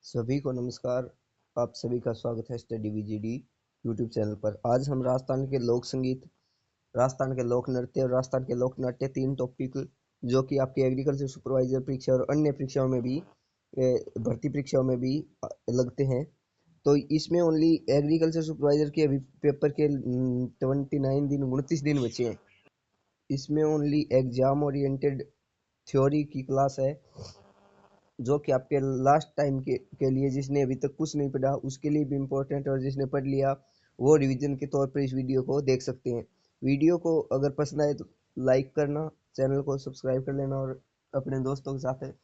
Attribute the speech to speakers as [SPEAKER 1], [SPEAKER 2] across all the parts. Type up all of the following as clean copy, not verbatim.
[SPEAKER 1] सभी को नमस्कार। आप सभी का स्वागत है स्टडी वीजीडी यूट्यूब चैनल पर। आज हम राजस्थान के लोक संगीत, राजस्थान के लोक नृत्य और राजस्थान के लोक नाट्य तीन टॉपिक जो कि आपकी एग्रीकल्चर सुपरवाइजर परीक्षा और अन्य परीक्षाओं में भी भर्ती परीक्षाओं में भी लगते हैं। तो इसमें ओनली एग्रीकल्चर सुपरवाइजर के अभी पेपर के 29 दिन बचे हैं। इसमें ओनली एग्जाम ओरिएंटेड थ्योरी की क्लास है जो कि आपके लास्ट टाइम के लिए, जिसने अभी तक कुछ नहीं पढ़ा उसके लिए भी इम्पोर्टेंट, और जिसने पढ़ लिया वो रिवीजन के तौर पर इस वीडियो को देख सकते हैं। वीडियो को अगर पसंद आए तो लाइक करना, चैनल को सब्सक्राइब कर लेना और अपने दोस्तों के साथ शेयर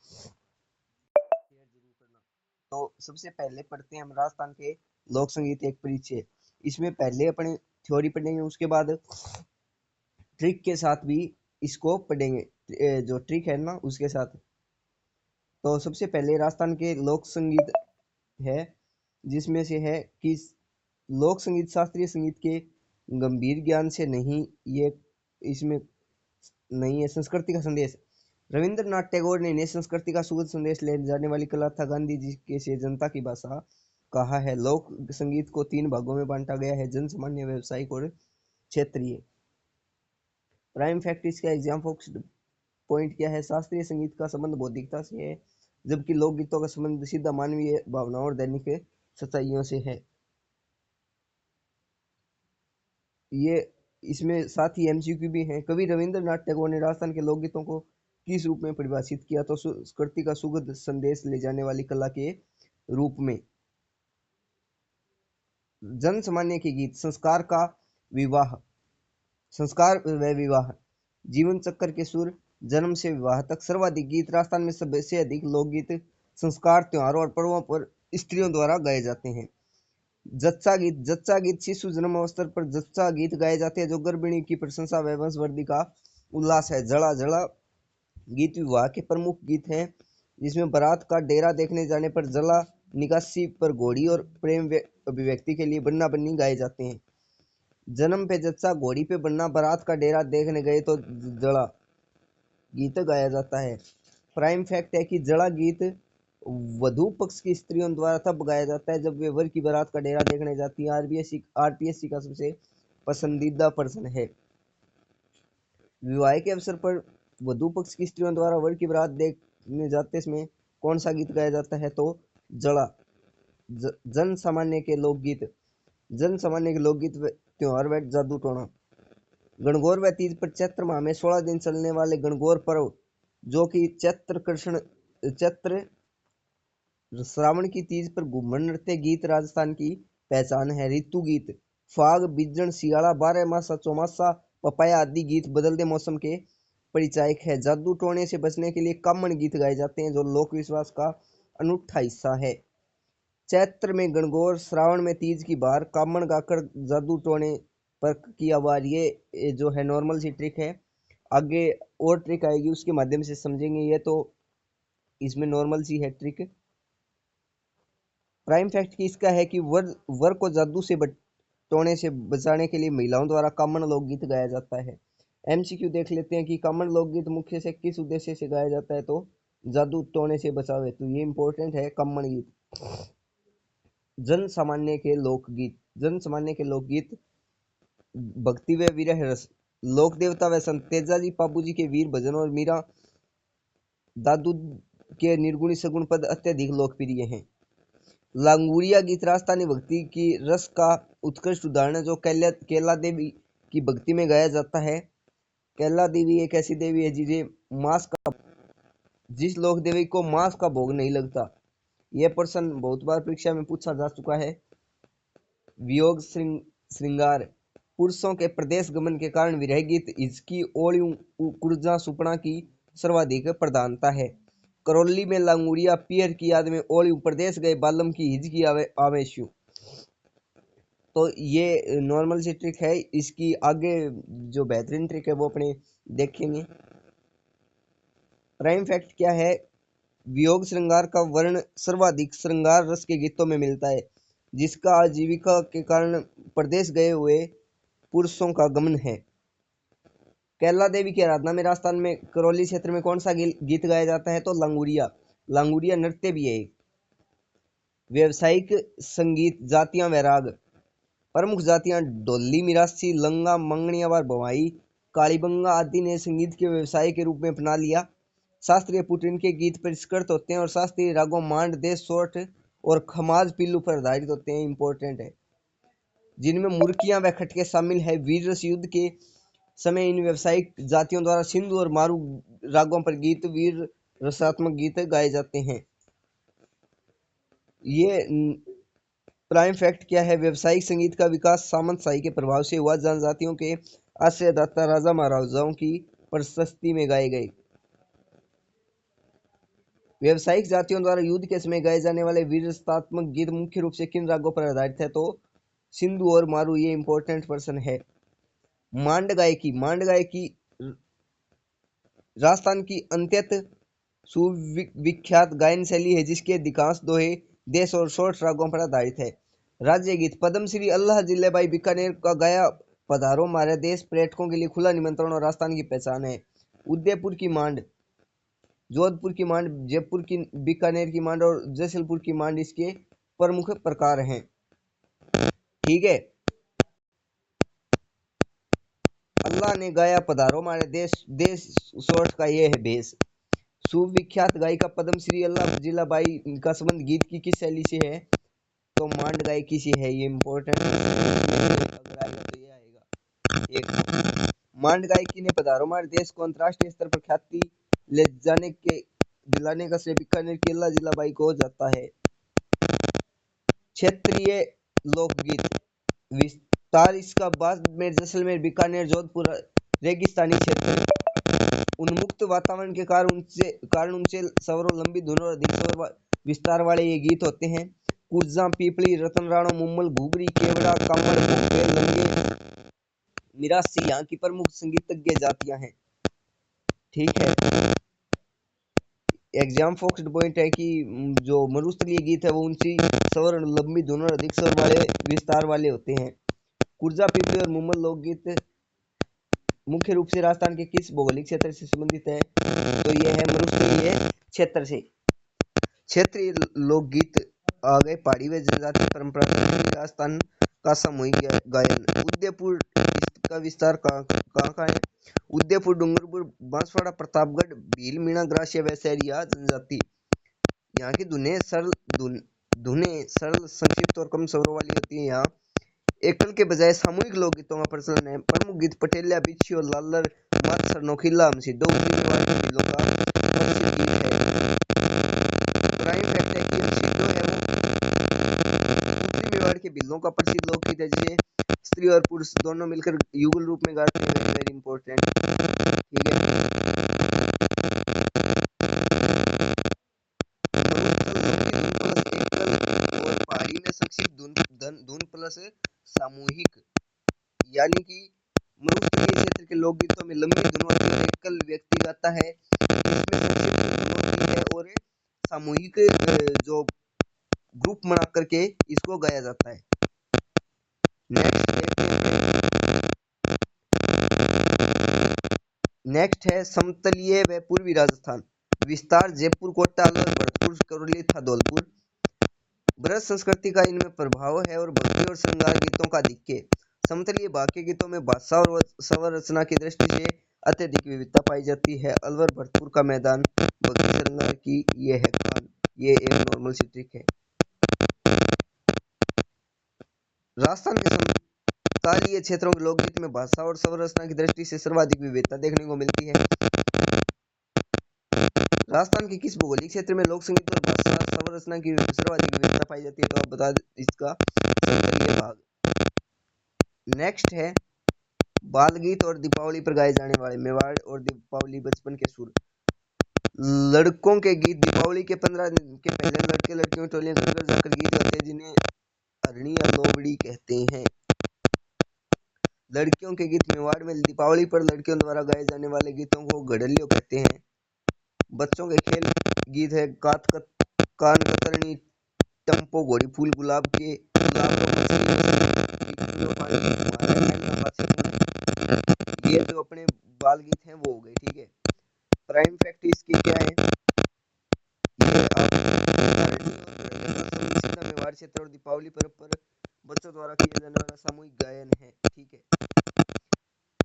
[SPEAKER 1] जरूर करना। तो सबसे पहले पढ़ते हैं हम राजस्थान के लोक संगीत एक परिचय। इसमें पहले अपने थ्योरी पढ़ेंगे, उसके बाद ट्रिक के साथ भी इसको पढ़ेंगे, जो ट्रिक है ना उसके साथ। तो सबसे पहले राजस्थान के लोक संगीत है, जिसमें से है कि लोक संगीत शास्त्रीय संगीत के गंभीर ज्ञान से नहीं, ये इसमें नहीं है। संस्कृति का संदेश, रविंद्रनाथ टैगोर ने संस्कृति का सुगध संदेश ले जाने वाली कला था। गांधी जी के से जनता की भाषा कहा है। लोक संगीत को तीन भागों में बांटा गया है: जन सामान्य, व्यावसायिक और क्षेत्रीय। प्राइम फैक्ट, इसका एग्जाम फोकस्ड पॉइंट क्या है? शास्त्रीय संगीत का संबंध बौद्धिकता से है, जबकि लोकगीतों का संबंध सीधा मानवीय भावनाओं और दैनिक सच्चाइयों से है। ये इसमें साथ ही एमसीक्यू भी है। कवि रविंद्रनाथ टैगोर ने राजस्थान के लोकगीतों को किस रूप में परिभाषित किया? तो संस्कृति का सुगध संदेश ले जाने वाली कला के रूप में। जन सामान्य के गीत, संस्कार का विवाह, संस्कार व विवाह, जीवन चक्र के सुर, जन्म से विवाह तक सर्वाधिक गीत राजस्थान में सबसे अधिक लोकगीत संस्कार, त्योहारों और पर्वों पर स्त्रियों द्वारा गाए जाते हैं। जच्चा गीत, जच्चा गीत शिशु जन्म अवसर पर जच्चा गीत गाए जाते हैं जो गर्भिणी की प्रशंसा व वंशवृद्धि का उल्लास है। जड़ा, जड़ा गीत विवाह के प्रमुख गीत हैं, जिसमें बारात का डेरा देखने जाने पर जला, निकासी पर घोड़ी और प्रेम अभिव्यक्ति के लिए बन्ना बन्नी गाए जाते हैं। जन्म पे जच्चा, घोड़ी पे बन्ना, बारात का डेरा देखने गए तो जड़ा गीत गाया जाता है। प्राइम फैक्ट है कि जड़ा गीत वधु पक्ष की स्त्रियों द्वारा तब गाया जाता है जब वे वर की बारात का डेरा देखने जाती है। आरपीएससी का सबसे पसंदीदा प्रश्न है। विवाह के अवसर पर वधु पक्ष की स्त्रियों द्वारा वर की बारात देखने जाते समय कौन सा गीत गाया जाता है? तो जड़ा। जन सामान्य के लोकगीत, जन सामान्य के लोकगीत त्योहार व जादू टोना। गणगौर व तीज पर चैत्र माह में 16 दिन चलने वाले गणगौर पर्व, जो कि चैत्र श्रावण की तीज पर घूमर नृत्य गीत राजस्थान की पहचान है। ऋतु गीत, फाग, बिजन, सियाड़ा, 12 मासा, चौमासा, पपाया आदि गीत बदलते मौसम के परिचायक है। जादू टोने से बचने के लिए कामन गीत गाए जाते हैं, जो लोक विश्वास का अनूठा हिस्सा है। चैत्र में गणगौर, श्रावण में तीज की बार, कामन गाकर जादू टोने पर किया वार। ये जो है नॉर्मल सी ट्रिक है। आगे और ट्रिक आएगी, उसके माध्यम से समझेंगे। ये तो इसमें नॉर्मल सी है ट्रिक। प्राइम फैक्ट की इसका है कि वर को जादू से टोने से बचाने के लिए महिलाओं द्वारा कामन लोकगीत गाया जाता है। एमसीक्यू देख लेते हैं कि कामन लोकगीत मुख्य से किस उद्देश्य से गाया जाता है? तो जादू टोने से बचाव हेतु। ये इंपॉर्टेंट है कामन गीत। जन सामान्य के लोकगीत, जन सामान्य के लोकगीत भक्ति व विरह रस, लोक देवता व संत तेजाजी पाबू जी के वीर भजन और मीरा दादू के निर्गुणी सगुण पद अत्यधिक लोकप्रिय हैं। लांगुड़िया गीत राजस्थानी भक्ति की रस का उत्कृष्ट उदाहरण है, जो केला देवी की भक्ति में गाया जाता है। केला देवी एक ऐसी देवी है जिस लोक देवी को मांस का भोग नहीं लगता। यह प्रश्न बहुत बार परीक्षा में पूछा जा चुका है। वियोग श्रृंगार, पुरुषों के प्रदेश गमन के कारण विरह गीत, इसकी ओलियों कुर्जा सुपड़ा की सर्वाधिक प्रधानता है। करौली में लांगुड़िया पियर की याद में ओलियों प्रदेश गए बालम की हिज की आवेशु। तो ये नॉर्मल सी ट्रिक है। इसकी आगे जो बेहतरीन ट्रिक है वो अपने देखेंगे। प्राइम फैक्ट क्या है? वियोग श्रृंगार का वर्ण सर्वाधिक श्रृंगार रस के गीतों में मिलता है, जिसका आजीविका के कारण प्रदेश गए हुए पुरुषों का गमन है। कैला देवी की आराधना में राजस्थान में करौली क्षेत्र में कौन सा गीत गाया जाता है? तो लांगुड़िया। लांगुड़िया नृत्य भी है। व्यावसायिक संगीत जातियां वैराग। प्रमुख जातियां ढोली, मिरासी, लंगा, मंगणियावार, भवाई, कालीबंगा आदि ने संगीत के व्यवसाय के रूप में अपना लिया। शास्त्रीय पुट इनके गीत परिष्कृत होते हैं और शास्त्रीय रागों मांड, देश, सोठ और खमाज पीलू पर आधारित होते हैं। इंपॉर्टेंट है, जिनमें मुर्कियां व खटके शामिल है। वीर रस युद्ध के समय इन व्यावसायिक जातियों द्वारा सिंधु और मारू रागों पर गीत, वीर रसात्मक गीत गाए जाते हैं। ये प्राइम फैक्ट क्या है? व्यावसायिक संगीत का विकास सामंत शाही के प्रभाव से हुआ। जनजातियों के आश्रयदाता राजा महाराजाओं की प्रशस्ति में गाए गए। व्यावसायिक जातियों द्वारा युद्ध के समय गाए जाने वाले वीररसात्मक गीत मुख्य रूप से किन रागों पर आधारित है? तो सिंधु और मारू। ये इंपॉर्टेंट पर्सन है। मांड गायकी। मांड गायकी राजस्थान की अत्यंत सुविख्यात गायन शैली है, जिसके अधिकांश दोहे, देश और शोठ रागों पर आधारित है। राज्य गीत। पद्मश्री अल्लाह जिल्लेबाई बीकानेर का गाया पधारो मारे देश पर्यटकों के लिए खुला निमंत्रण और राजस्थान की पहचान है। उदयपुर की मांड। जोधपुर की मांड, जयपुर की, बीकानेर की मांड और जैसलपुर की मांड इसके प्रमुख प्रकार हैं। ठीक है। अल्लाह ने गाया पधारो मारे देश, देश सोठ का ये है भेष। सुविख्यात गायिका पद्मश्री अल्लाह जिल्लाबाई का संबंध गीत की किस शैली से है? तो मांड गायकी से है। ये इंपॉर्टेंट तो ये आएगा। एक, मांड गायकी ने पधारो मारे देश को अंतरराष्ट्रीय स्तर पर ख्याति ले जाने के दिलाने का श्रेय बीकानेर की अल्लाह जिल्लाबाई को जाता है। क्षेत्रीय लोकगीत विस्तार। इसका बाड़मेर, जैसलमेर, बीकानेर, जोधपुर रेगिस्तानी क्षेत्र। उन्मुक्त वातावरण के कारण ऊंचे स्वरों, लंबी धुनों और अधिक स्वर विस्तार वाले ये गीत होते हैं। कुर्जा, पीपली, रतनराणो, मुम्मल, घुघरी, केवड़ा, कामड़, भोपे, लंगे, मिरासी यहाँ की प्रमुख संगीतज्ञ जातियां हैं। ठीक है। एग्जाम फोकस्ड पॉइंट है कि जो मरुस्थलीय गीत है वो ऊंची स्वर, लंबी धुन और अधिक स्वर वाले विस्तार वाले होते हैं। कुर्जा, पीपली और मुम्मल लोकगीत मुख्य रूप से राजस्थान के किस भौगोलिक क्षेत्र से संबंधित है? तो ये है मरुस्थलीय क्षेत्र से। क्षेत्रीय लोकगीत आ गए पहाड़ी व जनजातीय परंपरा राजस्थान का सामूहिक गायन। उदयपुर, इसका विस्तार कहाँ का है? उदयपुर, डूंगरपुर, बांसवाड़ा, प्रतापगढ़, भील, मीणा, ग्रास्य व शहरिया जनजाति। यहाँ की धुनें सरल, संक्षिप्त और कम स्वरों वाली होती है। यहाँ एकल के बजाय सामूहिक लोकगीतों का प्रचलन है। प्रमुख गीत पटेलिया, बिच्छी और लालर, मात्सर, नोखिला, हमसिद्धो का प्रसिद्ध गीत है। प्राइम फैक्ट है कि हमसिद्धो है वो उत्तरी मेवाड़ के बिल्लों का प्रसिद्ध लोकगीत है, जिसे स्त्री और पुरुष दोनों मिलकर युगल रूप में गाते हैं। Very important. ठीक है। और पहाड़ी में संक्षिप्त धुन प्लस सामूहिक, यानी कि मरुस्थलीय क्षेत्र के लोकगीतों में लंबी धुनों को एकल व्यक्ति गाता है, इसमें संक्षिप्त धुनों है और सामूहिक जो ग्रुप बना करके इसको गाया जाता है। नेक्स्ट है समतलीय व पूर्वी राजस्थान। विस्तार जयपुर, कोटा, अलवर, भरतपुर, करौली तथा धौलपुर। ब्रज संस्कृति का इनमें प्रभाव है और भक्ति और श्रृंगार गीतों का अधिक्य। समतलीय भाग के गीतों में भाषा और स्वर रचना की दृष्टि से अत्यधिक विविधता पाई जाती है। अलवर, भरतपुर का मैदान भक्ति श्रृंगार की ये है खान। ये एक नॉर्मल सी ट्रिक है। राजस्थान के समकालीय क्षेत्रों के लोकगीत में भाषा और स्वर रचना की दृष्टि से सर्वाधिक विविधता देखने को मिलती है। राजस्थान के किस भौगोलिक क्षेत्र में लोक संगीत और भाषा स्वर रचना की सर्वाधिक विविधता पाई जाती है? तो आप बता इसका समतलीय भाग। नेक्स्ट है बाल गीत और दीपावली पर गाए जाने वाले। मेवाड़ और दीपावली बचपन के सुर। लड़कों के गीत दीपावली के 15 दिन के पहले लड़के लड़कियों टोलियां घर घर जाकर गीत गाते हैं, जिन्हें अरणी या लोबड़ी कहते हैं। लड़कियों के गीत मेवाड़ में दीपावली पर लड़कियों द्वारा गाए जाने वाले गीतों को घड़लियों कहते हैं। बच्चों के खेल गीत है कान कतरनी, टम्पो, घोड़ी फूल, गुलाब को ये जो अपने बाल गीत हैं वो हो गए। ठीक है। प्राइम फैक्ट इसकी क्या है? ये आप दीपावली पर्व पर बच्चों द्वारा किया जाने वाला सामूहिक गायन है। ठीक है,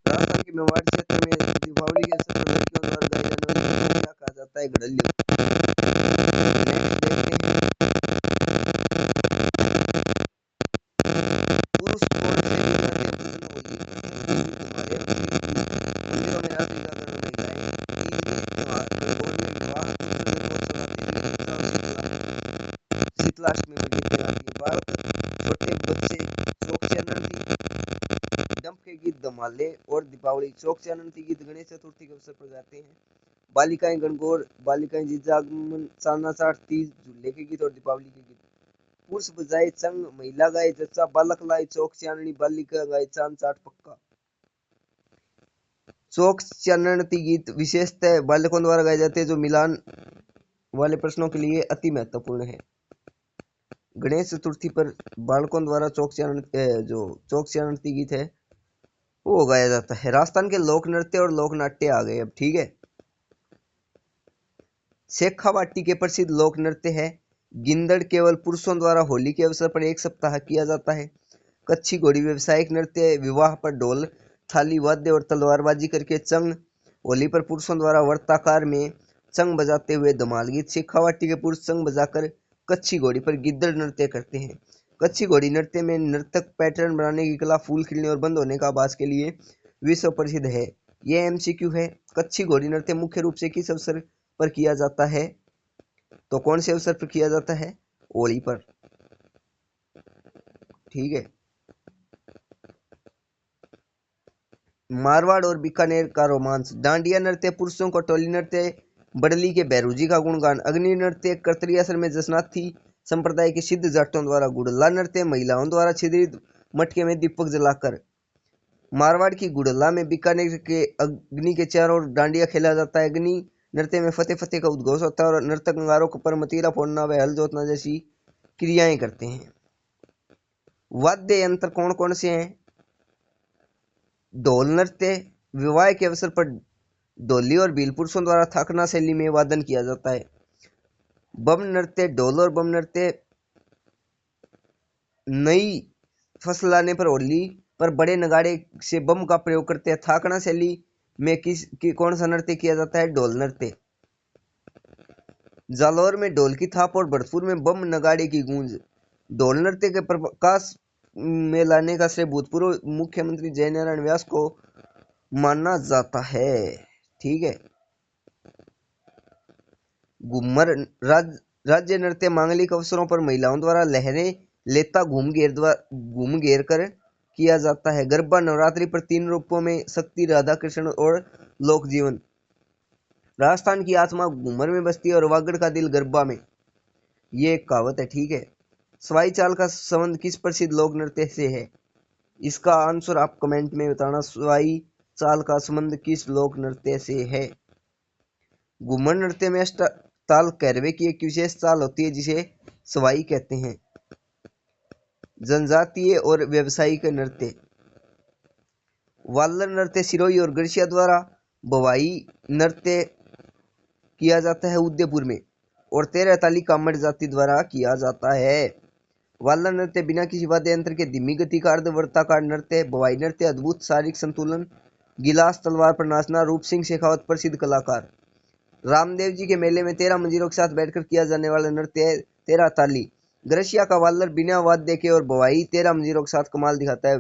[SPEAKER 1] राजस्थान के मेवाड़ क्षेत्र में दीपावली के अवसर पर लड़कियों द्वारा गाए जाने वाले गीत को क्या कहा जाता है? घड़ल्लू। नेक्स्ट देखते हैं, पुरुष कौन से मंदिरों में रात्रि जागरण में गाएं, तीज त्योहार, गणगौर में विवाह, शीतलाष्टमी में गीत गाती है, बालक छोटे बच्चे चौक चनंती डंप के गीत धमाले और दीपावली चौक चनंती गीत गणेश चतुर्थी के अवसर पर गाते हैं, बालिकाएं गणगौर, बालिकाएं जीजागमन, साना साठ, तीज, झूले के गीत और दीपावली के गीत, पुरुष बजाए चंग, महिला गाए जच्चा, बालक लाए चौक चांदनी, बालिका गाए चांद चाट पक्का। चौक चाननती गीत विशेषतः बालकों द्वारा गाए जाते हैं जो मिलान वाले प्रश्नों के लिए अति महत्वपूर्ण है। गणेश चतुर्थी पर बालकों द्वारा चौक चाननती गीत है वो गाया जाता है। राजस्थान के लोक नृत्य और लोक नाट्य आ गए अब। ठीक है, शेखावाटी के प्रसिद्ध लोक नृत्य है गिंदड़, केवल पुरुषों द्वारा होली के अवसर पर एक सप्ताह किया जाता है। कच्छी घोड़ी व्यावसायिक नृत्य, विवाह पर ढोल थाली वाद्य और तलवारबाजी करके चंग, होली पर पुरुषों द्वारा वर्ताकार में चंग बजाते हुए धमाल गीत। शेखावाटी के पुरुष चंग बजाकर कच्छी घोड़ी पर गिद्दड़ नृत्य करते हैं। कच्छी घोड़ी नृत्य में नर्तक पैटर्न बनाने की कला, फूल खिलने और बंद होने का आभास के लिए विश्व प्रसिद्ध है। यह एमसीक्यू है। कच्छी घोड़ी नृत्य मुख्य रूप से किस अवसर पर किया जाता है? तो कौन से अवसर पर किया जाता है? होली पर। ठीक है, मारवाड़ और बीकानेर का रोमांस, डांडिया नृत्य, पुरुषों का टोली नृत्य, बड़ली के बैरूजी का गुणगान, अग्नि नृत्य, कर्तरियासर में जसनाथी संप्रदाय के सिद्ध जाटों द्वारा गुड़ला नृत्य, महिलाओं द्वारा छिद्रित मटके में दीपक जलाकर। मारवाड़ की गुड़ला में बीकानेर के अग्नि के चारों ओर डांडिया खेला जाता है। अग्नि नृत्य में फतेह फतेह का उद्घोष होता है और नर्तक अंगारों पर मतीरा फोड़ना व हल जोतना जैसी क्रियाएं करते हैं। वाद्य यंत्र कौन कौन से हैं? ढोल नृत्य, विवाह के अवसर पर ढोली और भील पुरुषों द्वारा थाकना शैली में वादन किया जाता है। बम नृत्य, ढोल और बम नृत्य नई फसल आने पर होली पर बड़े नगाड़े से बम का प्रयोग करते हैं। थाकना शैली में कौन सा नृत्य किया जाता है? ढोल नृत्य। जालौर में ढोल की थाप और भरतपुर में बम नगाड़े की गूंज। ढोल नृत्य के प्रकाश में लाने का श्रेय भूतपूर्व मुख्यमंत्री जयनारायण व्यास को माना जाता है। ठीक है, घूमर राज्य नृत्य मांगलिक अवसरों पर महिलाओं द्वारा लहरें लेता घूम घेर कर किया जाता है। गरबा नवरात्रि पर 3 रूपों में शक्ति, राधा कृष्ण और लोक जीवन। राजस्थान की आत्मा घूमर में बसती है और वागड़ का दिल गरबा में, ये एक कहावत है। ठीक है, सवाई चाल का संबंध किस प्रसिद्ध लोक नृत्य से है? इसका आंसर आप कमेंट में बताना। सवाई चाल का संबंध किस लोक नृत्य से है? घूमर नृत्य में ताल कैरवे की एक विशेष चाल होती है जिसे सवाई कहते हैं। जनजातीय और व्यवसायिक नृत्य, वाल्लर नृत्य सिरोही और गढ़सिया द्वारा, बवाई नृत्य किया जाता है उदयपुर में और 13 ताली कामड़ जाति द्वारा किया जाता है। वाल्लर नृत्य बिना किसी वाद्य यंत्र के धीमी गति का अर्धवर्ताकार नृत्य। बवाई नृत्य अद्भुत शारीरिक संतुलन, गिलास तलवार पर नाचना। रूप सिंह शेखावत प्रसिद्ध कलाकार। रामदेव जी के मेले में 13 मंजीरों के साथ बैठकर किया जाने वाला नृत्य है 13 ताली। गरसिया का वाल्लर बिना वाद्य के और बवाई 13 मंजीरों के साथ कमाल दिखाता है।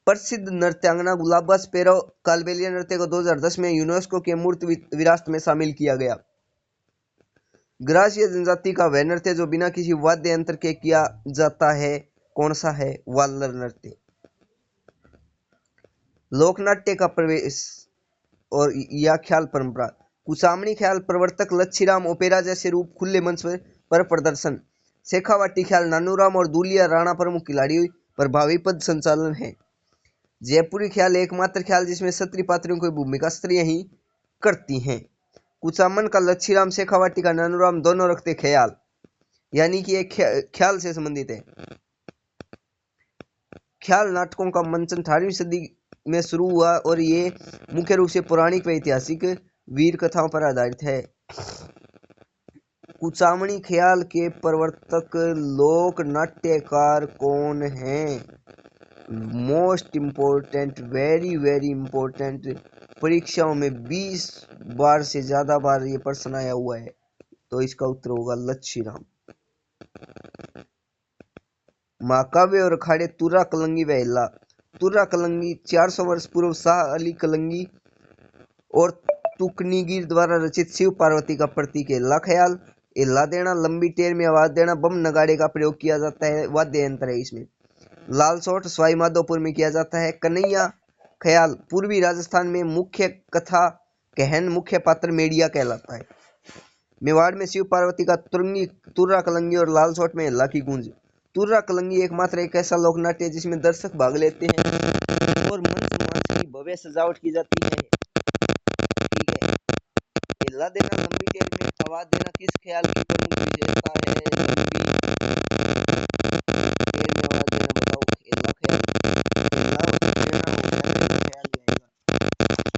[SPEAKER 1] प्रसिद्ध नृत्यांगना गुलाबा स्पेरो कालबेलिया नृत्य को 2010 में यूनेस्को के मूर्त विरासत में शामिल किया गया। ग्रासीय जनजाति का वह नृत्य जो बिना किसी वाद्य यंत्र के किया जाता है, कौन सा है? वाल्लर नृत्य। लोकनाट्य का प्रवेश और या ख्याल परंपरा, कुचामणी ख्याल प्रवर्तक लच्छीराम ओपेरा जैसे रूप खुले मंच पर प्रदर्शन। शेखावाटी ख्याल नानूराम और दूलिया राणा प्रमुख खिलाड़ी प्रभावी पद संचालन है। जयपुरी ख्याल एकमात्र ख्याल जिसमें स्त्री पात्रों की भूमिका स्त्रियां ही करती हैं। कुचामन का लच्छीराम, शेखावाटी का नानूराम दोनों रखते ख्याल, यानी कि एक ख्याल से संबंधित है। ख्याल नाटकों का मंचन 18वीं सदी में शुरू हुआ और ये मुख्य रूप से पौराणिक व ऐतिहासिक वीर कथाओं पर आधारित है। कुचामणी ख्याल के प्रवर्तक लोक नाट्यकार कौन हैं? Most important, very very important, परीक्षाओं में 20 बार से ज्यादा बार ये प्रश्न आया हुआ है। तो इसका उत्तर होगा लच्छीराम। महाकाव्य और अखाड़े तुर्रा कलंगी व हिल्ला। तुर्रा कलंगी 400 वर्ष पूर्व शाह अली कलंगी और तुकनीगिर द्वारा रचित शिव पार्वती का प्रतीक है। हिल्ला ख्याल, हिल्ला देना, लंबी टेर में आवाज देना, बम नगाड़े का प्रयोग किया जाता है, वाद्य यंत्र है इसमें। लाल सोट सवाई माधोपुर में किया जाता है। कन्हैया ख्याल पूर्वी राजस्थान में मुख्य कथा कहन मुख्य पात्र मेड़िया कहलाता है। मेवाड़ में शिव पार्वती का तुर्रा कलंगी और लाल सोट में हिल्ला की गूंज। तुर्रा कलंगी एकमात्र एक ऐसा लोकनाट्य है जिसमें दर्शक भाग लेते हैं और मंच रोमांच की भव्य सजावट की जाती है। ठीक है। हिल्ला देना, लंबी टेर में आवाज देना किस ख्याल की प्रमुख विशेषता है? टेर में आवाज देना, बताओ। हिल्ला ख्याल, हिल्ला देना ख्याल जाएगा।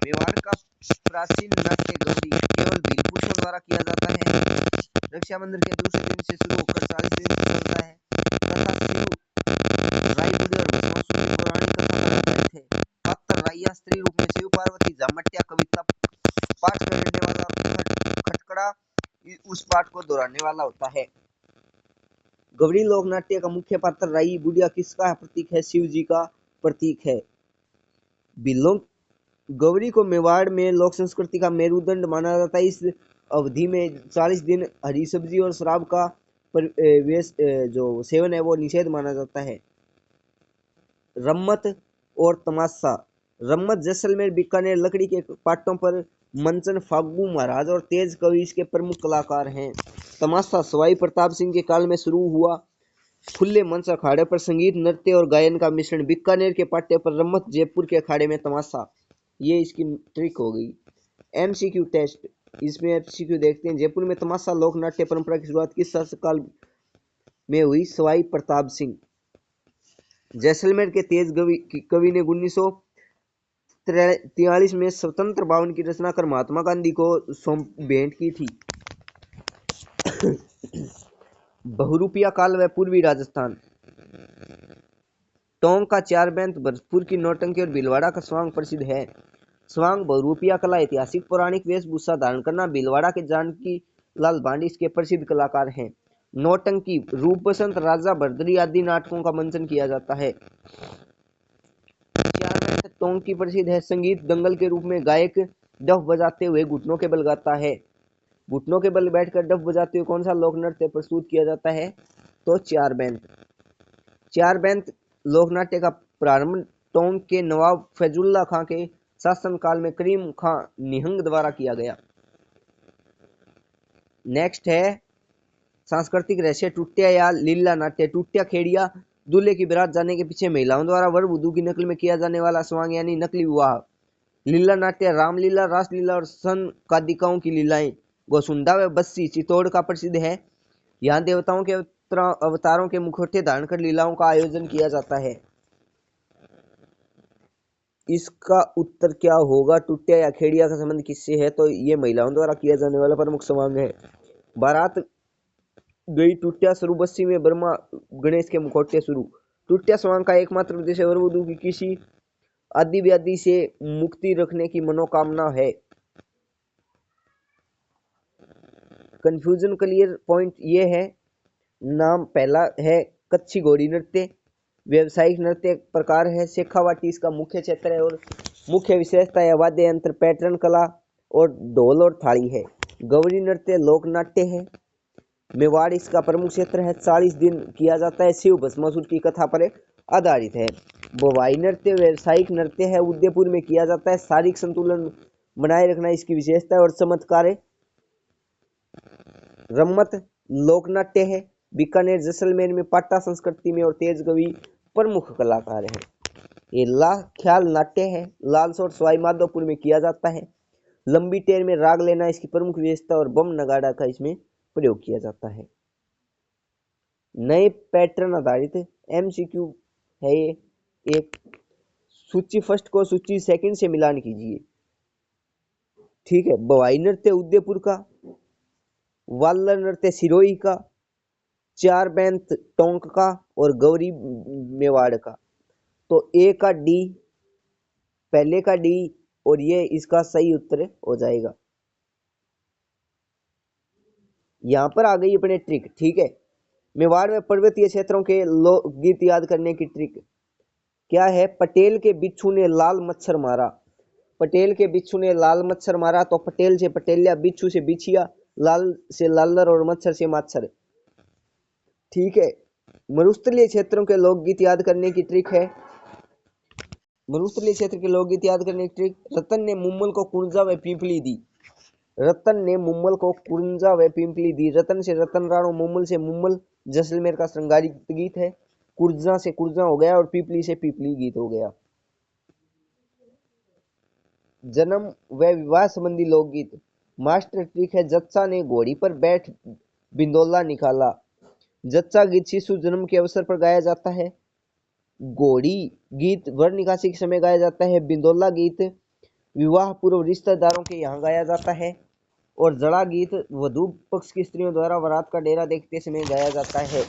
[SPEAKER 1] मेवाड़ का प्राचीन नाट्य गौरी केवल भीलपुरुषों द्वारा किया जाता है। रक्षाबंधन के दूसरे दिन से शुरू होकर 40 दिन तक चलता है। कथा शिव राय बुढ़ी और भस्मासुर की पौराणिक कथा पर आधारित है। पात्र राइया स्त्री रूप में शिव पार्वती, जामट्या कविता पाठ करने वाला खटकड़ा उस पाठ को दोहराने वाला होता है। गौरी लोकनाट्य का मुख्य पात्र राई बुढ़िया किसका प्रतीक है? शिव जी का प्रतीक है। बिल्लों गौरी को मेवाड़ में लोक संस्कृति का मेरुदंड माना जाता है। इस अवधि में 40 दिन हरी सब्जी और शराब का जो सेवन है वो निषेध माना जाता है। रम्मत और तमाशा। रम्मत जैसलमेर, बीकानेर लकड़ी के पाटों पर मंचन फागू महाराज और तेज कवि इसके प्रमुख कलाकार हैं। तमाशा सवाई प्रताप सिंह के काल में शुरू हुआ। खुले मंच अखाड़े पर संगीत, नृत्य और गायन का मिश्रण। बीकानेर के पाटे पर रम्मत, जयपुर के अखाड़े में तमाशा। ये इसकी ट्रिक हो गई। एमसीक्यू टेस्ट, इसमें एमसीक्यू देखते हैं। जयपुर में तमाशा लोक नाट्य परंपरा की शुरुआत किस शासकाल में हुई? सवाई प्रताप सिंह। जैसलमेर के तेज कवि ने 1943 में स्वतंत्र भवन की रचना कर महात्मा गांधी को भेंट की थी। बहुरूपिया काल व पूर्वी राजस्थान। टोंक का चार बैंत, भरतपुर की नौटंकी और भीलवाड़ा का स्वांग प्रसिद्ध है। स्वांग बहुरूपिया कला, ऐतिहासिक पौराणिक वेशभूषा धारण करना। भीलवाड़ा के जानकी लाल भांडी इसके प्रसिद्ध कलाकार हैं। नौटंकी रूप बसंत, राजा भरदरी आदि नाटकों का मंचन किया जाता है। चार बैंत टोंक की प्रसिद्ध है। संगीत दंगल के रूप में गायक डफ बजाते हुए घुटनों के बल गाता है। घुटनों के बल बैठकर डफ बजाते हुए कौन सा लोक नृत्य प्रस्तुत किया जाता है? तो चार बैंत। चार बैंत लोकनाट्य का प्रारंभ टोंक के नवाब फैजुल्ला खां के शासन काल में करीम खां निहंग द्वारा किया गया। नेक्स्ट है सांस्कृतिक रहस्य टूटिया या लीला नाट्य। टूटिया खेड़िया दूल्हे की बारात जाने के पीछे महिलाओं द्वारा वर वधू की नकल में किया जाने वाला स्वांग यानी नकली विवाह। लीला नाट्य रामलीला, रासलीला और सन कादिकाओं की लीलाएं। गोसुंडा व बस्सी चित्तौड़ का प्रसिद्ध है। यहाँ देवताओं के अवतारों के मुखौटे धारण कर लीलाओं का आयोजन किया जाता है। इसका उत्तर क्या होगा? टूटिया या खेड़िया का संबंध किससे है? तो ये महिलाओं द्वारा किया जाने वाला प्रमुख स्वांग है। बारात गई टूटिया शुरू, बस्सी में ब्रह्मा गणेश के मुखौटे शुरू। टूटिया स्वांग का एकमात्र उद्देश्य वर वधू की किसी आदि व्याधि से मुक्ति रखने की मनोकामना है। कंफ्यूजन क्लियर पॉइंट ये है। नाम पहला है कच्छी घोड़ी नृत्य, व्यवसायिक नृत्य प्रकार है। शेखावाटी इसका मुख्य क्षेत्र है और मुख्य विशेषता है वाद्य यंत्र, पैटर्न कला और ढोल और थाली है। गौरी नृत्य लोक नाट्य है। मेवाड़ इसका प्रमुख क्षेत्र है। 40 दिन किया जाता है। शिव भस्मासुर की कथा पर आधारित है। बोवाई नृत्य व्यवसायिक नृत्य है। उदयपुर में किया जाता है। शारीरिक संतुलन बनाए रखना इसकी विशेषता है और चमत्कार है। रम्मत लोकनाट्य है। बीकानेर जैसलमेर में पाटा संस्कृति में और तेज कवि प्रमुख कलाकार हैं। ये ख्याल नाट्य है। लाल सोट सवाई माधोपुर में किया जाता है। लंबी टेर में राग लेना इसकी प्रमुख विशेषता और बम नगाड़ा का इसमें प्रयोग किया जाता है। नए पैटर्न आधारित एमसीक्यू है ये। एक सूची फर्स्ट को सूची सेकंड से मिलान कीजिए। ठीक है। बवाई नृत्य उदयपुर का, वाल्लर नृत्य सिरोही का, चार बैंत टोंक का और गौरी मेवाड़ का। तो ए का डी, पहले का डी, और ये इसका सही उत्तर हो जाएगा। यहां पर आ गई अपने ट्रिक, ठीक है। मेवाड़ में पर्वतीय क्षेत्रों के लोकगीत याद करने की ट्रिक क्या है? पटेल के बिच्छू ने लाल मच्छर मारा। पटेल के बिच्छू ने लाल मच्छर मारा, तो पटेल से पटेलिया, बिच्छू से बिछिया, लाल से लालर और मच्छर से माच्छर, ठीक है। मरुस्थलीय क्षेत्रों के लोकगीत याद करने की ट्रिक है, मरुस्थलीय क्षेत्र के लोकगीत याद करने की ट्रिक, रतन ने मुम्मल को कुंजा व पीपली दी। रतन ने मुम्मल को कुंजा व पिंपली दी। रतन से रतन राणो, मुम्मल से मुम्मल जैसलमेर का श्रृंगारी गीत है। कुर्जा से कुर्जा हो गया और पीपली से पीपली गीत हो गया। जन्म व विवाह संबंधी लोकगीत, मास्टर ट्रिक है, जच्चा ने घोड़ी पर बैठ बिंदोला निकाला। जच्चा गीत शिशु जन्म के अवसर पर गाया जाता है। घोड़ी गीत वर निकासी के समय गाया जाता है। बिंदोला गीत विवाह पूर्व रिश्तेदारों के यहाँ गाया जाता है। और जड़ा गीत वधु पक्ष की स्त्रियों द्वारा बारात का डेरा देखते समय गाया जाता है।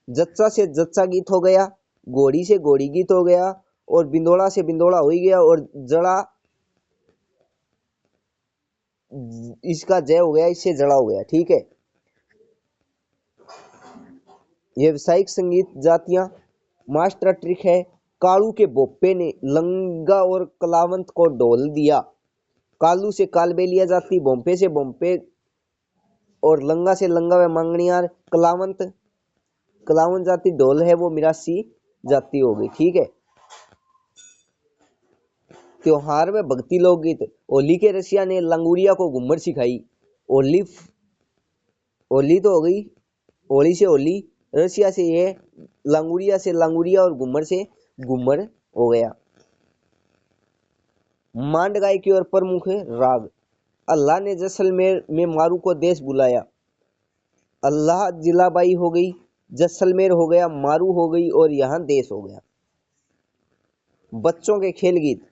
[SPEAKER 1] जच्चा से जच्चा गीत हो गया, घोड़ी से घोड़ी गीत हो गया, और बिंदोड़ा से बिंदोड़ा हो ही गया, और जड़ा इसका जय हो गया, इससे जड़ा हो गया, ठीक है। व्यावसायिक संगीत जातियां, मास्टर ट्रिक है, कालू के बोप्पे ने लंगा और कलावंत को ढोल दिया। कालू से कालबेलिया जाति, बोम्पे से बोम्पे और लंगा से लंगा व मांगणियार। कलावंत, कलावंत जाति ढोल है वो मिरासी जाति हो गई, ठीक है। त्योहार में भक्ति लोकगीत, होली के रसिया ने लंगूरिया को घूमर सिखाई। होली, होली तो हो गई, होली से होली, रसिया से ये, लंगूरिया से लंगूरिया और घूमर से घूमर हो गया। मांड गाय की ओर प्रमुख राग, अल्लाह ने जैसलमेर में मारू को देश बुलाया। अल्लाह जिलाबाई हो गई, जैसलमेर हो गया, मारू हो गई, और यहाँ देश हो गया। बच्चों के खेल गीत,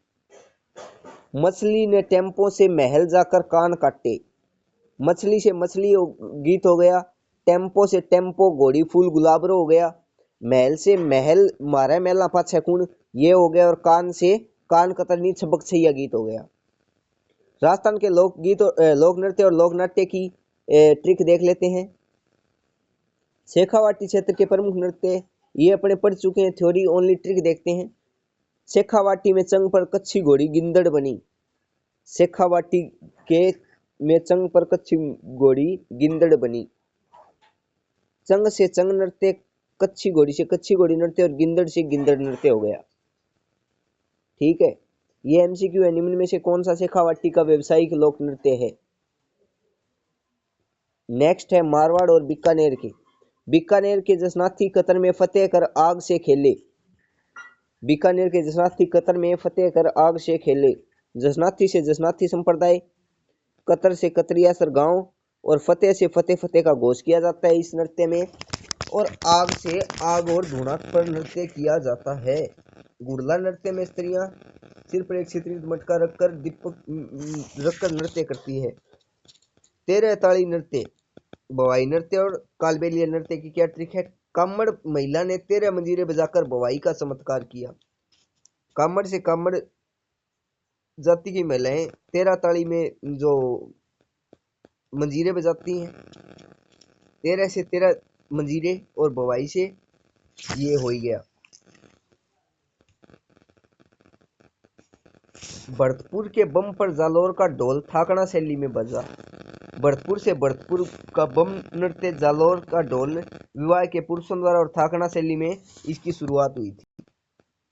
[SPEAKER 1] मछली ने टेम्पो से महल जाकर कान काटे। मछली से मछली गीत हो गया, टेम्पो से टेम्पो घोड़ी फूल गुलाबरो हो गया, महल से महल मारे महला पाछे कुण ये हो गया, और कान से कान कतरनी छबक छैया गीत हो गया। राजस्थान के लोकगीत और लोक नृत्य और लोक नाट्य की ट्रिक देख लेते हैं। शेखावाटी क्षेत्र के प्रमुख नृत्य ये अपने पढ़ चुके हैं, थ्योरी ओनली ट्रिक देखते हैं। शेखावाटी में चंग पर कच्छी घोड़ी गिंदड़ बनी। शेखावाटी के में चंग पर कच्छी घोड़ी गिंदड़ बनी। चंग से चंग नृत्य, कच्छी घोड़ी से कच्छी घोड़ी नृत्य, और गिंदड़ से गिंदड़ नृत्य हो गया, ठीक है। ये एमसीक्यू है, निम्न में से कौन सा शेखावाटी का व्यवसायिक लोक नृत्य है? नेक्स्ट है मारवाड़ और बीकानेर के। बीकानेर के जसनाथी कतर में फतेह कर आग से खेले। बीकानेर के जसनाथी कतर में फतेह कर आग से खेले। जसनाथी से जसनाथी संप्रदाय, कतर से कतरियासर गांव, और फतेह से फतेह फतेह का घोष किया जाता है इस नृत्य में। और आग से आग और धुआं पर नृत्य किया जाता है। गुड़ला नृत्य में स्त्रियां सिर पर एक छितरी मटका रखकर दीपक रखकर नृत्य करती है। 13 ताड़ी नृत्य, बवाई नृत्य और कालबेलिया नृत्य की क्या ट्रिक है? कामड़ महिला ने 13 मंजीरे बजाकर बवाई का चमत्कार किया। कामड़ से कामड़ जाति की महिलाएं 13 ताड़ी में जो मंजीरे बजाती हैं, 13 से 13 मंजीरे, और बवाई से ये हो गया। भरतपुर के बम पर जालोर का ढोल थाकड़ा शैली में बजा। भरतपुर से भरतपुर का बम नृत्य जालोर का ढोल विवाह के पुरुषों द्वारा और थाकड़ा शैली में इसकी शुरुआत हुई थी।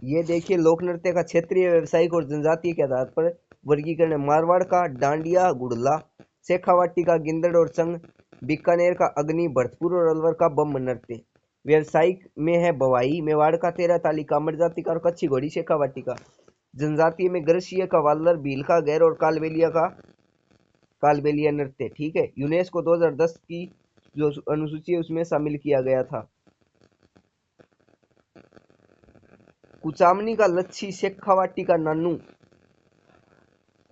[SPEAKER 1] ये देखिए लोक नृत्य का क्षेत्रीय, व्यावसायिक और जनजातीय के आधार पर वर्गीकरण है। मारवाड़ का डांडिया गुड़ला, शेखावाटी का गिंदड़ और चंग, बीकानेर का अग्नि, भरतपुर और अलवर का बम नृत्य। व्यावसायिक में है बवाई, मेवाड़ का 13 ताली, कामड़ जाति का और कच्छी घोड़ी शेखावाटी का। जनजातीय में गरसिया का वाल्लर, भील का गैर और कालबेलिया का कालबेलिया नृत्य, ठीक है। यूनेस्को 2010 की जो अनुसूची है उसमें शामिल किया गया था। कुचामनी का लच्छी शेखावाटी का नानू,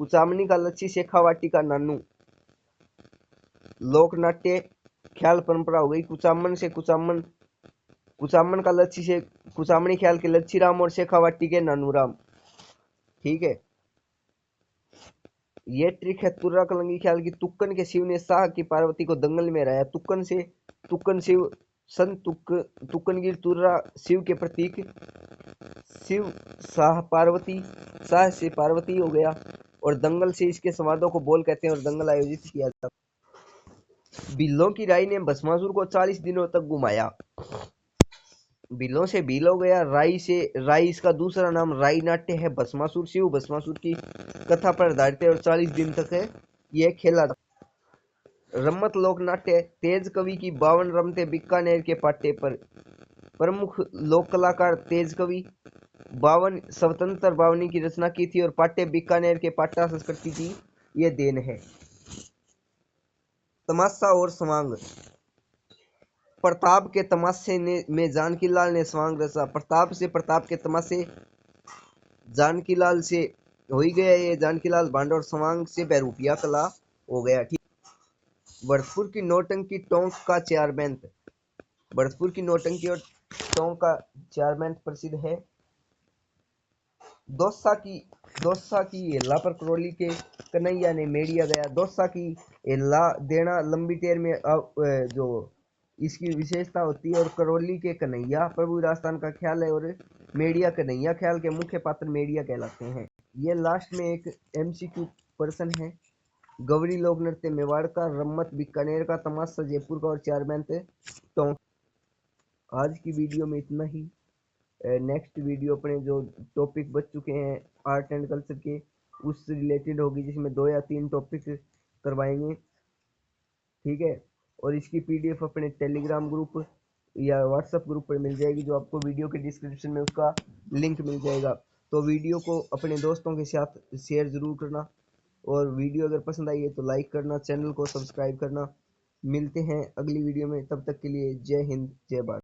[SPEAKER 1] कुचामनी का लच्छी शेखावाटी का नानू। लोक नाट्य ख्याल परंपरा हो गई कुचामन से कुचामन का लच्छी से कुचामणी ख्याल के लच्छी राम और शेखावाटी के नानूराम। ठीक है, ये ट्रिक है तुर्रा कलंगी ख्याल की। तुक्कन के शिव ने शाह की पार्वती को दंगल में हराया। तुक्कन शिव तुक्कनगिर तुर्रा शिव के प्रतीक। शिव शाह पार्वती, शाह से पार्वती हो गया और दंगल से इसके संवादों को बोल कहते हैं और दंगल आयोजित किया जाता। बिल्लों की राई ने भस्मासुर को 40 दिनों तक घुमाया। बिलों से बिल हो गया, राई इसका दूसरा नाम राई नाट्य है। भस्मासुर शिव भस्मासुर की कथा पर आधारित है और 40 दिन तक है यह खेला। रम्मत लोक नाट्य तेज कवि की 52 रमते बीकानेर के पाटे पर। प्रमुख लोक कलाकार तेज कवि 52 स्वतंत्र बावनी की रचना की थी और पाटे बीकानेर के पाटा संस्कृति की यह देन है। तमाशा और स्वांग। प्रताप के तमाशे में जानकीलाल ने स्वांग रचा। प्रताप के तमाशे जानकीलाल से हो ही गया ये जानकीलाल भांड और स्वांग से बहरूपिया कला हो गया। ठीक, भरतपुर की नौटंकी टोंक का चारबैंत। भरतपुर की नौटंकी और टोंक का चारबैंत प्रसिद्ध है। दोसा की हेला पर करौली के कन्हैया ने मेड़िया गया। दोसा की हेला देना लंबी टेर में जो इसकी विशेषता होती है और करौली के कन्हैया प्रभु राजस्थान का ख्याल है और मेड़िया कन्हैया ख्याल के मुख्य पात्र मेड़िया कहलाते हैं। ये लास्ट में एक MCQ प्रश्न है। गवरी लोक नृत्य मेवाड़ का, रम्मत बीकानेर का, तमाशा जयपुर का और चारबैंत टोंक। आज की वीडियो में इतना ही। नेक्स्ट वीडियो अपने जो टॉपिक बच चुके हैं आर्ट एंड कल्चर के उससे रिलेटेड होगी, जिसमें 2 या 3 टॉपिक करवाएंगे। ठीक है, और इसकी PDF अपने टेलीग्राम ग्रुप या व्हाट्सएप ग्रुप पर मिल जाएगी, जो आपको वीडियो के डिस्क्रिप्शन में उसका लिंक मिल जाएगा। तो वीडियो को अपने दोस्तों के साथ शेयर ज़रूर करना और वीडियो अगर पसंद आई है तो लाइक करना, चैनल को सब्सक्राइब करना। मिलते हैं अगली वीडियो में, तब तक के लिए जय हिंद जय भारत।